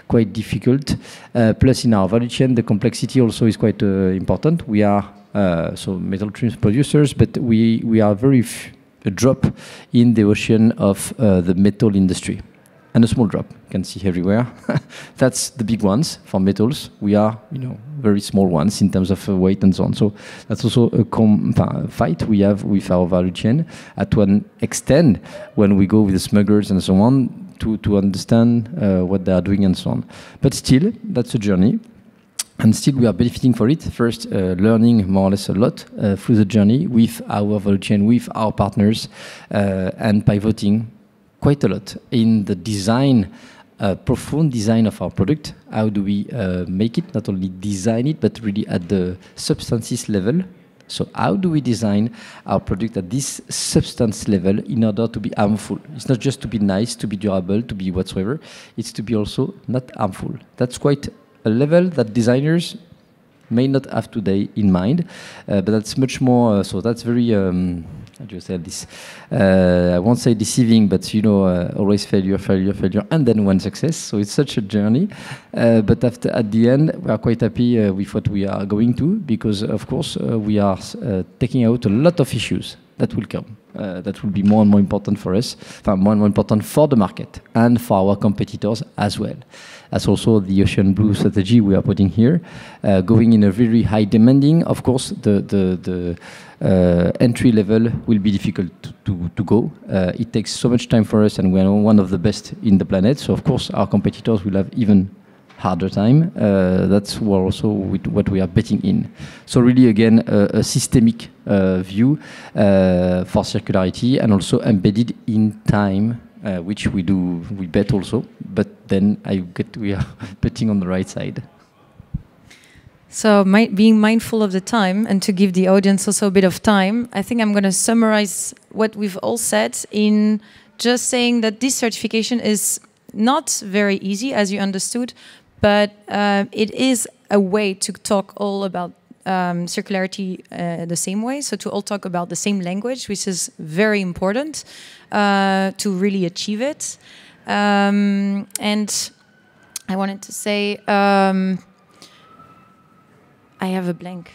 quite difficult. Plus in our value chain, the complexity also is quite important. We are so metal trims producers, but we are very a drop in the ocean of the metal industry, and a small drop. You can see everywhere. That's the big ones for metals. We are, very small ones in terms of weight and so on. So that's also a fight we have with our value chain at one extent when we go with the smugglers and so on to understand what they are doing and so on. But still, that's a journey. And still we are benefiting for it. First, learning more or less a lot through the journey with our value chain, with our partners, and pivoting quite a lot in the design, profound design of our product. How do we make it, not only design it, but really at the substances level, So how do we design our product at this substance level in order to be harmful? It's not just to be nice, to be durable, to be whatsoever. It's to be also not harmful. That's quite a level that designers may not have today in mind, but that's much more, so that's very, how do you say this? I won't say deceiving, but you know, always failure, failure, failure, and then one success. So it's such a journey. But at the end, we are quite happy with what we are going to, because of course we are taking out a lot of issues that will come. That will be more and more important for us, more and more important for the market and for our competitors as well. That's also the Ocean Blue strategy we are putting here, going in a very high demanding. Of course, the entry level will be difficult to go. It takes so much time for us, and we are one of the best in the planet. So of course, our competitors will have even harder time. That's also what we are betting in. So really, again, a systemic view for circularity, and also embedded in time, which we bet also. But then we are betting on the right side. So being mindful of the time, and to give the audience also a bit of time, I think I'm going to summarize what we've all said in just saying that this certification is not very easy, as you understood, but it is a way to talk all about circularity the same way, so to all talk about the same language, which is very important to really achieve it. And I wanted to say, I have a blank.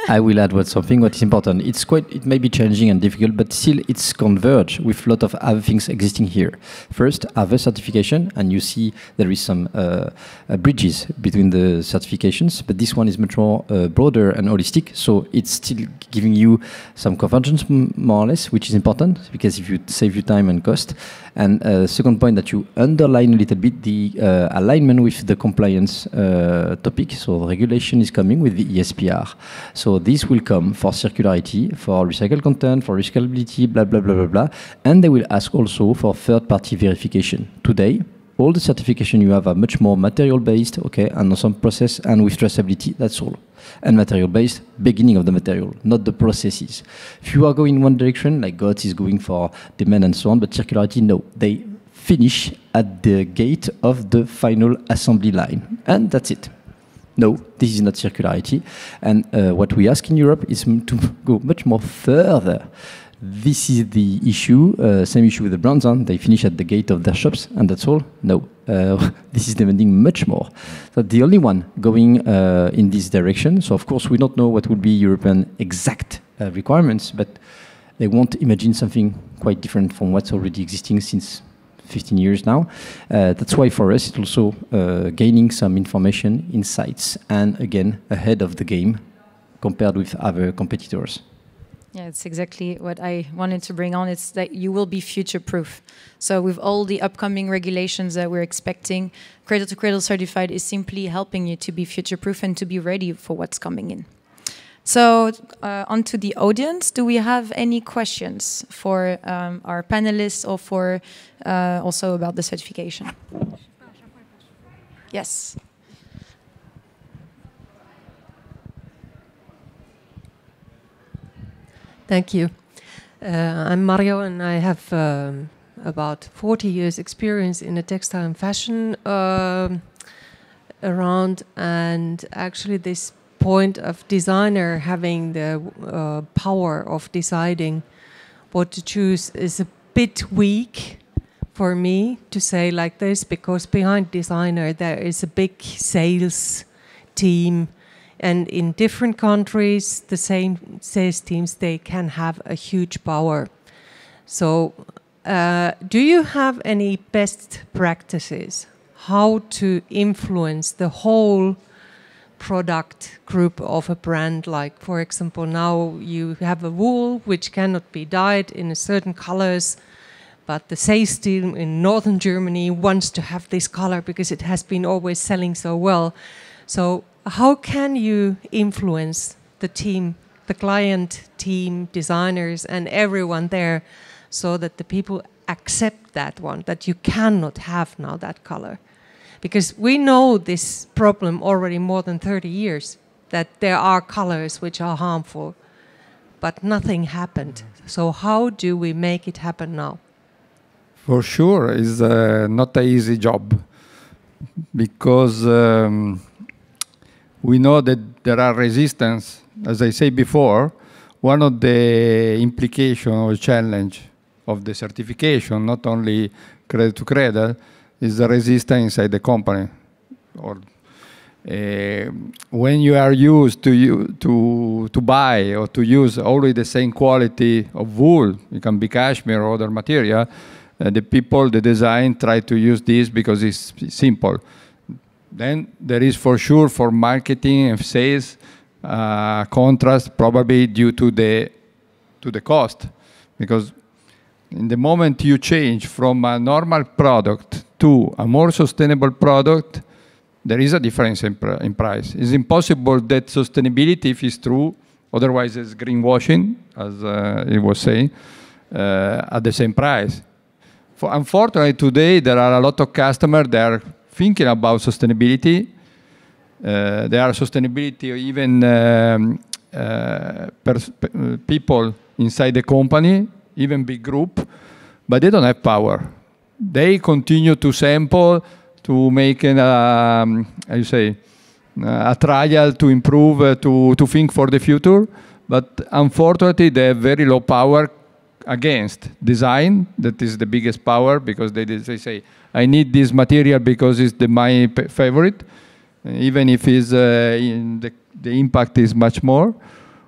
I will add something what is important. It may be challenging and difficult, but still it's converged with a lot of other things existing here. First, other certification, and you see there is some bridges between the certifications, but this one is much more broader and holistic, so it's still giving you some convergence, more or less, which is important, because if you save you time and cost. And second point that you underline a little bit, the alignment with the compliance topic, so the regulation is coming with the ESPR. So this will come for circularity, for recycled content, for recyclability, blah, blah, blah, blah, blah. And they will ask also for third-party verification. Today, all the certification you have are much more material-based, okay, and some process, and with traceability, that's all. And material-based, beginning of the material, not the processes. If you are going in one direction, like GOTS is going for demand and so on, but circularity, no. They finish at the gate of the final assembly line, and that's it. No, this is not circularity. And what we ask in Europe is to go much more further. This is the issue, same issue with the brands. They finish at the gate of their shops, and that's all. No, this is demanding much more. So the only one going in this direction. So of course we don't know what will be European exact requirements, but they won't imagine something quite different from what's already existing since 15 years now. That's why for us it's also gaining some information, insights, and again ahead of the game compared with other competitors. Yeah, it's exactly what I wanted to bring on. It's that you will be future-proof. So with all the upcoming regulations that we're expecting, Cradle to Cradle Certified is simply helping you to be future-proof and to be ready for what's coming in. So on to the audience. Do we have any questions for our panelists, or for also about the certification? Yes. Thank you. I'm Mario, and I have about 40 years experience in the textile and fashion around, and actually this point of designer having the power of deciding what to choose is a bit weak for me to say like this, because behind designer there is a big sales team. And in different countries, the same sales teams, they can have a huge power. So do you have any best practices how to influence the whole product group of a brand? Like, for example, now you have a wool which cannot be dyed in certain colors, but the sales team in northern Germany wants to have this color because it has been always selling so well. So how can you influence the team, the client team, designers, and everyone there, so that the people accept that one, that you cannot have now that color? Because we know this problem already more than 30 years, that there are colors which are harmful. but nothing happened. So how do we make it happen now? For sure, it's not an easy job, because we know that there are resistance. As I said before, one of the implications or challenge of the certification, not only credit to credit, is the resistance inside the company. Or when you are used to buy or to use always the same quality of wool, it can be cashmere or other material, the people, the design, try to use this because it's simple. Then there is for sure for marketing and sales contrast, probably due to the cost, because in the moment you change from a normal product to a more sustainable product, there is a difference in price. It's impossible that sustainability, if it's true, otherwise it's greenwashing, as it was saying, at the same price. Unfortunately, today there are a lot of customers that are thinking about sustainability. There are sustainability even people inside the company, even big group, but they don't have power. They continue to sample, to make a trial to improve, to think for the future, but unfortunately they have very low power against design. That is the biggest power, because they say, I need this material because it's my favorite, even if the impact is much more,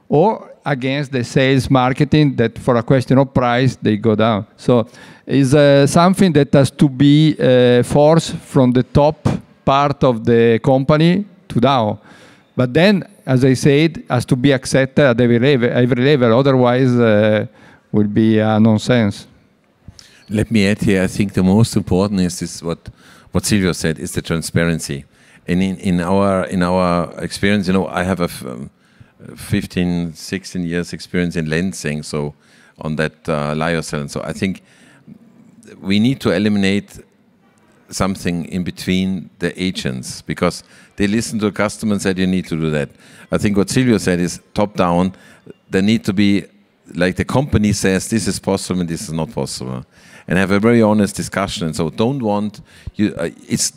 or against the sales marketing, that for a question of price, they go down. So it's something that has to be forced from the top part of the company to down. But then, as I said, has to be accepted at every level, otherwise will be nonsense. Let me add here, I think the most important is what Silvio said, is the transparency. And in our experience, I have a 15, 16 years experience in lensing, so on that lyocell. And so I think we need to eliminate something in between the agents, because they listen to a customer and said, you need to do that. I think what Silvio said is top down. There need to be, like the company says, this is possible and this is not possible, and have a very honest discussion. And so don't want you.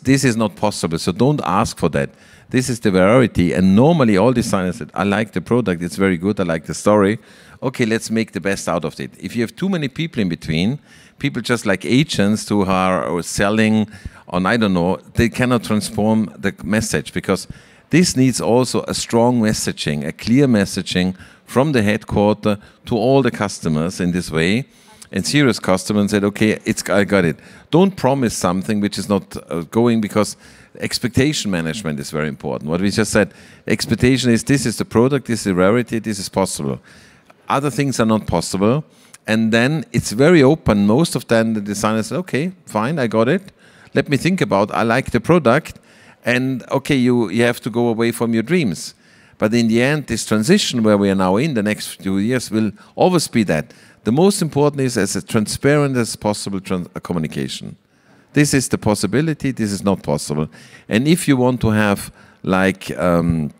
This is not possible. So don't ask for that. This is the variety. And normally all designers said, I like the product. It's very good. I like the story. Okay, let's make the best out of it. If you have too many people in between, people just like agents who are selling on, I don't know, they cannot transform the message, because this needs also a strong messaging, a clear messaging from the headquarter to all the customers in this way, and serious customers said, okay, I got it. Don't promise something which is not going, because expectation management is very important. What we just said, expectation is this is the product, this is the rarity, this is possible. Other things are not possible. And then it's very open. Most of them, the designers say, okay, fine, I got it. Let me think about, I like the product. And okay, you have to go away from your dreams. But in the end, this transition where we are now in the next few years will always be that. The most important is as transparent as possible communication. This is the possibility, this is not possible. And if you want to have like an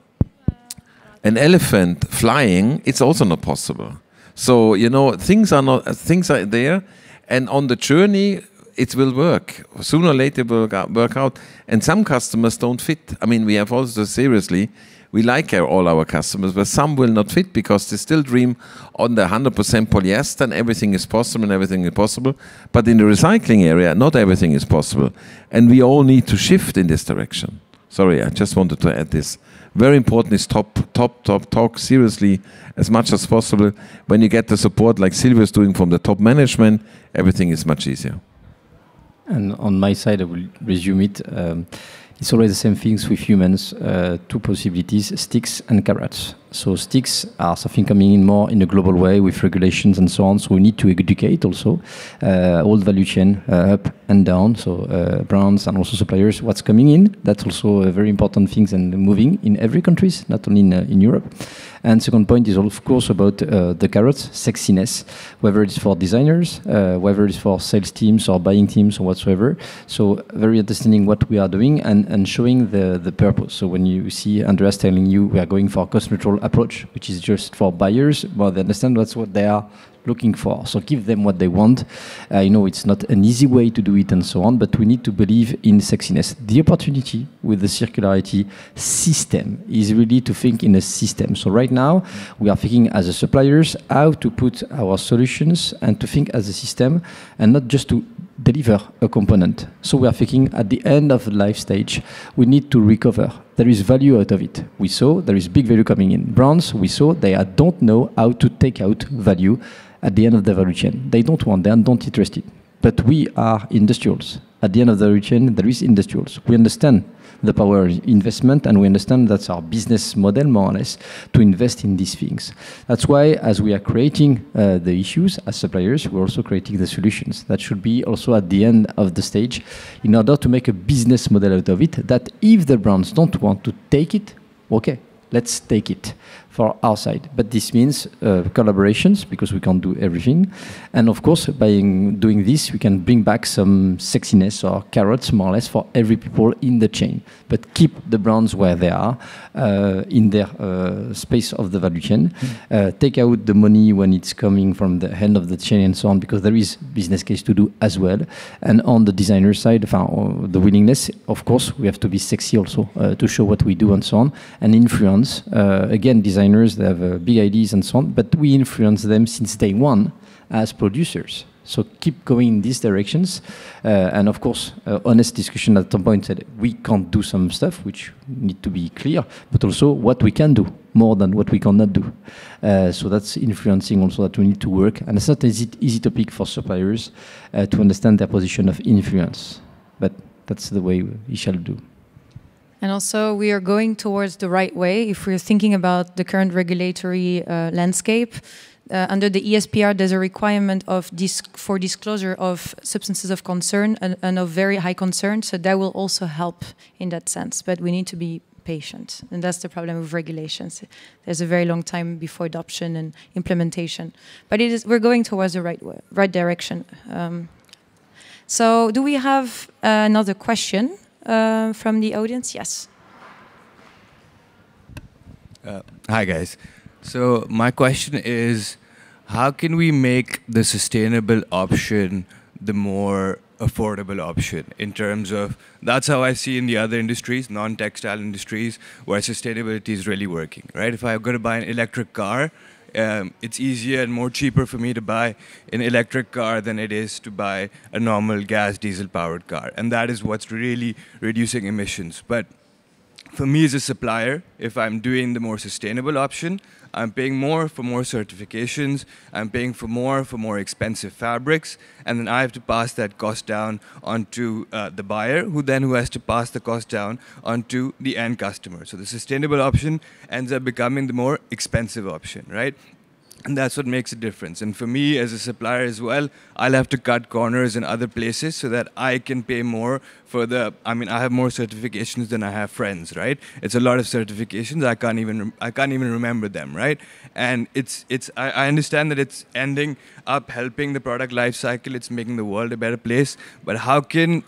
elephant flying, it's also not possible. So, things are there, and on the journey, it will work. Sooner or later, it will work out. And some customers don't fit. I mean, we have also, seriously, we like all our customers, but some will not fit because they still dream on the 100% polyester and everything is possible and everything is possible. But in the recycling area, not everything is possible. And we all need to shift in this direction. Sorry, I just wanted to add this. Very important is talk seriously as much as possible. When you get the support like Silvio is doing from the top management, everything is much easier. And on my side, I will resume it. It's always the same things with humans, two possibilities, sticks and carrots. So sticks are something coming in more in a global way with regulations and so on. So we need to educate also all the value chain up and down. So brands and also suppliers, what's coming in. That's also a very important thing and moving in every country, not only in Europe. And second point is of course about the carrots, sexiness, whether it's for designers, whether it's for sales teams or buying teams or whatsoever. So very understanding what we are doing and and showing the purpose. So when you see Andreas telling you we are going for a cost neutral approach, which is just for buyers, well, they understand that's what they are looking for. So give them what they want. You know, it's not an easy way to do it and so on, but we need to believe in sexiness. The opportunity with the circularity system is really to think in a system. So right now, we are thinking as a suppliers how to put our solutions and to think as a system and not just to deliver a component. So we are thinking at the end of the life stage, we need to recover. There is value out of it. We saw there is big value coming in. Brands, we saw they don't know how to take out value at the end of the value chain. They don't want, they are not interested. But we are industrials. At the end of the value chain, there is industrials. We understand the power of investment, and we understand that's our business model, more or less, to invest in these things. That's why, as we are creating the issues as suppliers, we're also creating the solutions. That should be also at the end of the stage, in order to make a business model out of it, that if the brands don't want to take it, okay, let's take it for our side. But this means collaborations, because we can't do everything. And of course, by doing this, we can bring back some sexiness or carrots, more or less, for every people in the chain. But keep the brands where they are, in their space of the value chain. Take out the money when it's coming from the end of the chain and so on, because there is business case to do as well. And on the designer side, the willingness, of course, we have to be sexy also, to show what we do and so on, and influence. Again, designers, they have big ideas and so on, but we influence them since day one as producers. So keep going in these directions. And of course, honest discussion at some point said we can't do some stuff, which need to be clear, but also what we can do more than what we cannot do. So that's influencing also that we need to work. And it's not an easy topic for suppliers to understand their position of influence, but that's the way we shall do. And also, we are going towards the right way. If we're thinking about the current regulatory landscape, under the ESPR, there's a requirement of for disclosure of substances of concern and of very high concern. So that will also help in that sense. But we need to be patient, and that's the problem with regulations. There's a very long time before adoption and implementation. But we're going towards the right direction. So, do we have another question? From the audience, yes. Hi guys. So my question is, how can we make the sustainable option the more affordable option in terms of, that's how I see in the other industries, non-textile industries, where sustainability is really working, right? If I'm going to buy an electric car, it's easier and more cheaper for me to buy an electric car than it is to buy a normal gas diesel powered car. And that is what's really reducing emissions. But for me as a supplier, if I'm doing the more sustainable option, I'm paying more for more certifications, I'm paying for more expensive fabrics, and then I have to pass that cost down onto the buyer, who has to pass the cost down onto the end customer. So the sustainable option ends up becoming the more expensive option, right? And that's what makes a difference. And for me as a supplier as well, I'll have to cut corners in other places so that I can pay more for I have more certifications than I have friends, right? It's a lot of certifications. I can't even remember them, right? And I understand that it's ending up helping the product life cycle. It's making the world a better place. But how can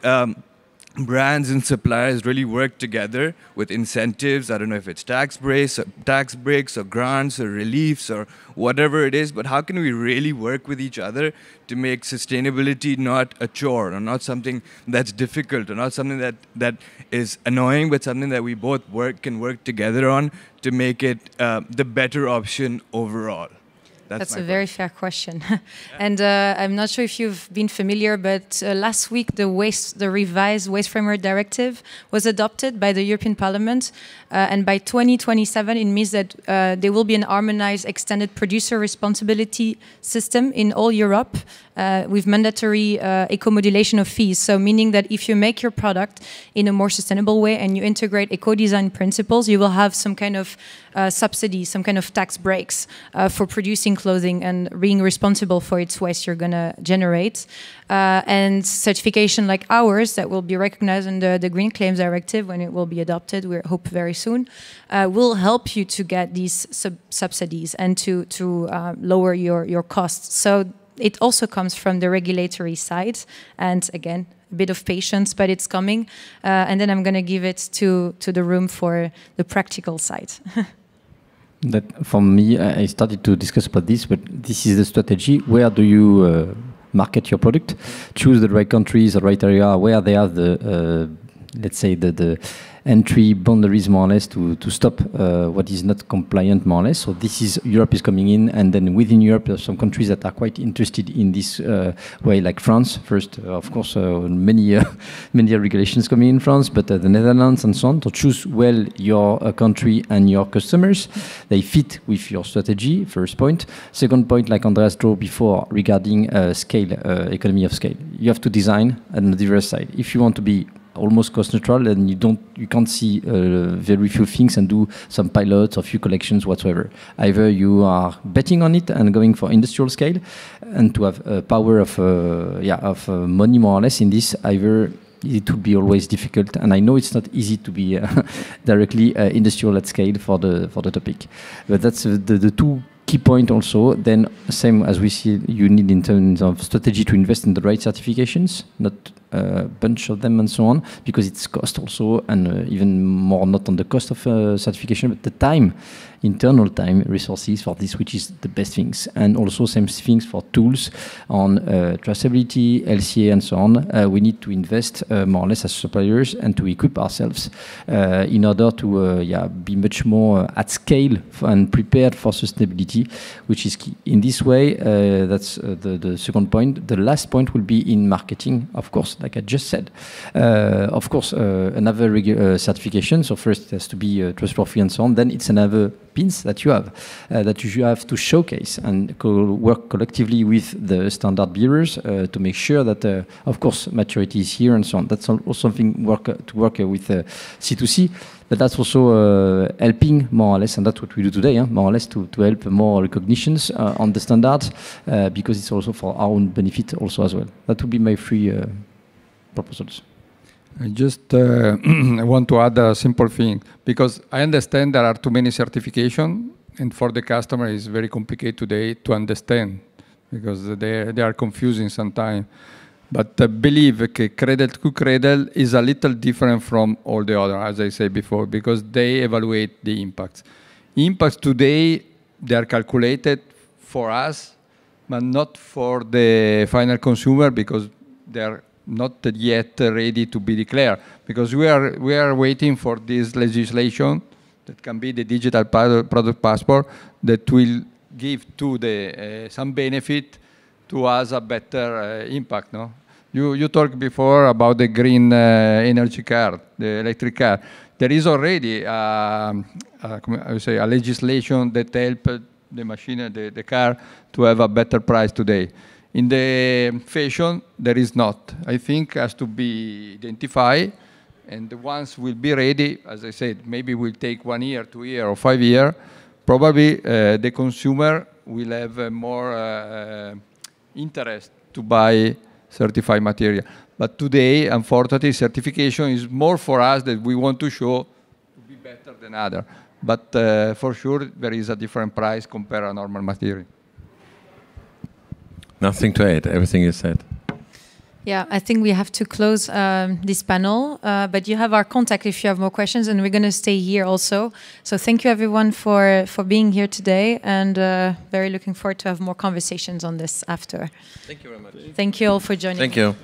brands and suppliers really work together with incentives? I don't know if it's tax breaks or grants or reliefs or whatever it is, but how can we really work with each other to make sustainability not a chore or not something that's difficult or not something that is annoying, but something that we both can work together on to make it the better option overall? That's a very fair question. And I'm not sure if you've been familiar, but last week the revised Waste Framework Directive was adopted by the European Parliament. And by 2027, it means that there will be an harmonized extended producer responsibility system in all Europe with mandatory eco-modulation of fees. So meaning that if you make your product in a more sustainable way and you integrate eco-design principles, you will have some kind of subsidy, some kind of tax breaks for producing clothing and being responsible for its waste you're going to generate. And certification like ours that will be recognized under the Green Claims Directive when it will be adopted, we hope very soon, will help you to get these subsidies and to lower your costs. So it also comes from the regulatory side. And again, a bit of patience, but it's coming. And then I'm going to give it to the room for the practical side. That for me, I started to discuss about this, but this is the strategy. Where do you market your product? Choose the right countries, the right area, where they have the, let's say, the entry boundaries more or less to stop what is not compliant more or less. So this is, Europe is coming in, and then within Europe there are some countries that are quite interested in this way, like France first, of course, many regulations coming in France, but the Netherlands and so on. To choose well your country and your customers, they fit with your strategy, first point. Second point, like Andreas drew before regarding scale, economy of scale. You have to design on the diverse side. If you want to be almost cost neutral, and you can't see very few things and do some pilots or few collections whatsoever. Either you are betting on it and going for industrial scale, and to have a power of money more or less in this. Either it will be always difficult, and I know it's not easy to be directly industrial at scale for the topic, but that's the two key point also. Then same as we see, you need in terms of strategy to invest in the right certifications, not a bunch of them and so on, because it's cost also, and even more not on the cost of certification, but the time, internal time, resources for this, which is the best things. And also same things for tools on traceability, LCA and so on. We need to invest more or less as suppliers and to equip ourselves in order to be much more at scale and prepared for sustainability, which is key. In this way, that's the second point. The last point will be in marketing, of course, like I just said. Of course, another certification. So first it has to be trustworthy and so on. Then it's another pins that you have to showcase and work collectively with the standard bearers to make sure that, of course, maturity is here and so on. That's also something to work with C2C. But that's also helping more or less, and that's what we do today, more or less to help more recognitions on the standards, because it's also for our own benefit also as well. That would be my three proposals. I just want to add a simple thing, because I understand there are too many certifications, and for the customer it's very complicated today to understand, because they are confusing sometimes. But believe cradle to cradle is a little different from all the other, as I said before, because they evaluate the impacts. Impacts today, they are calculated for us, but not for the final consumer, because they are not yet ready to be declared. Because we are waiting for this legislation that can be the digital product passport that will give to the some benefit to us a better impact. No, you talked before about the green energy car, the electric car. There is already I would say a legislation that help the machine, the car, to have a better price today. In the fashion, there is not. I think has to be identified, and the ones will be ready. As I said, maybe will take 1 year, 2 years, or 5 years. Probably the consumer will have more interest to buy certified material. But today, unfortunately, certification is more for us that we want to show to be better than other. But for sure, there is a different price compared to normal material. Nothing to add. Everything is said. Yeah, I think we have to close this panel, but you have our contact if you have more questions, and we're going to stay here also. So thank you everyone for being here today, and very looking forward to have more conversations on this after. Thank you very much. Thank you all for joining. Thank you.